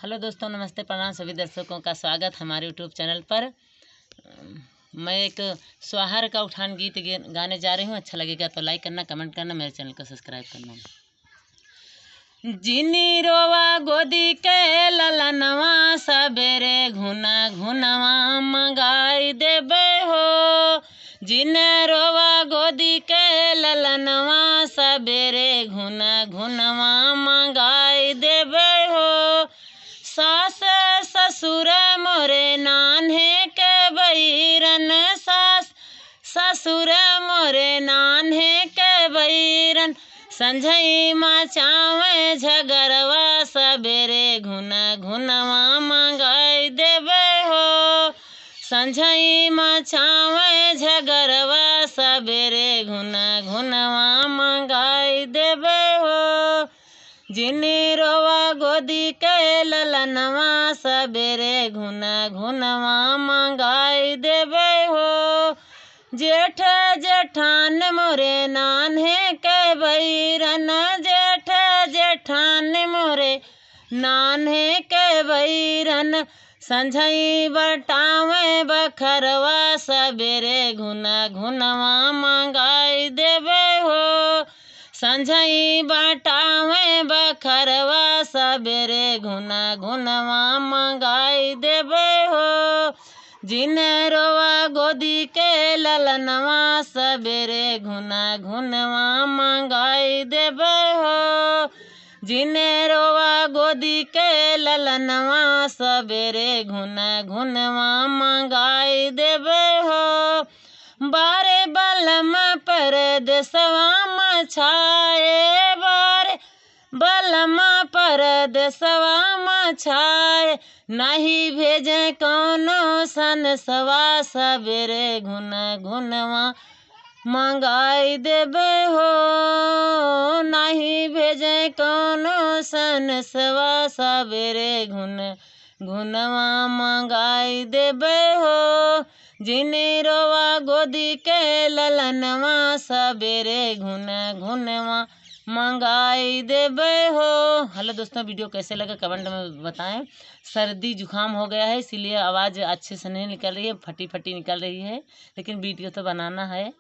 Hello दोस्तों, नमस्ते, प्रणाम। सभी दर्शकों का स्वागत हमारे यूट्यूब चैनल पर। मैं एक स्वाहार का उठान गीत गाने जा रही हूँ। अच्छा लगेगा तो लाइक करना, कमेंट करना, मेरे चैनल को सब्सक्राइब करना। जिनी रोवा गोदी के ललनवा, सबेरे घुना घुनवा मंगाई देबे हो। जिने रोवा गोदी के ललनवा, सबेरे घुना घुनवा मंगाई देबे हो। सास ससुर मोरे नान्हे के बहिरन, सास ससुर मोरे नान्हे के बहिरन, संझई मचावे झगरवा, सबेरे घुना घुनवा मंगाई देबे हो। संझई मचावे झगरवा, सबेरे घुना घुनवा मंगाई देबे हो। जिनी रोवा गोदी के ललनवा, सबेरे घुना घुनवा मंगाई देबे हो। जेठ जेठान मोरे नान्हे के बहिरन, जेठ जेठान मोरे नान्हे के बहिरन, संझई बटावे बखरवा, सबेरे घुना घुनवा मंगाई देबे हो। संझई बटावे बखरवा, सबेरे घुना घुनवा मंगाई देबे हो। जिने रोवा गोदी के ललनवा, सबेरे घुना घुनवा मंगाई देबे हो। जिने रोवा गोदी के ललनवा, सबेरे घुना घुनवा मंगाई देबे हो। बारे बलम परदेसवा मछाए, बारे बलम परदेसवा मछाए, नहीं भेजे कौनो सनसवा, सबेरे घुना घुनवा मंगाई देबे हो। नहीं भेजे कौनो सनसवा, सबेरे घुना घुनवा मंगाई देबे हो। जिने रोवा गोदी के ललनवा, सबेरे घुना घुनवा मंगाई देबे हो। हेलो दोस्तों, वीडियो कैसे लगा कमेंट में बताएं। सर्दी जुकाम हो गया है, इसीलिए आवाज़ अच्छे से नहीं निकल रही है, फटी फटी निकल रही है, लेकिन वीडियो तो बनाना है।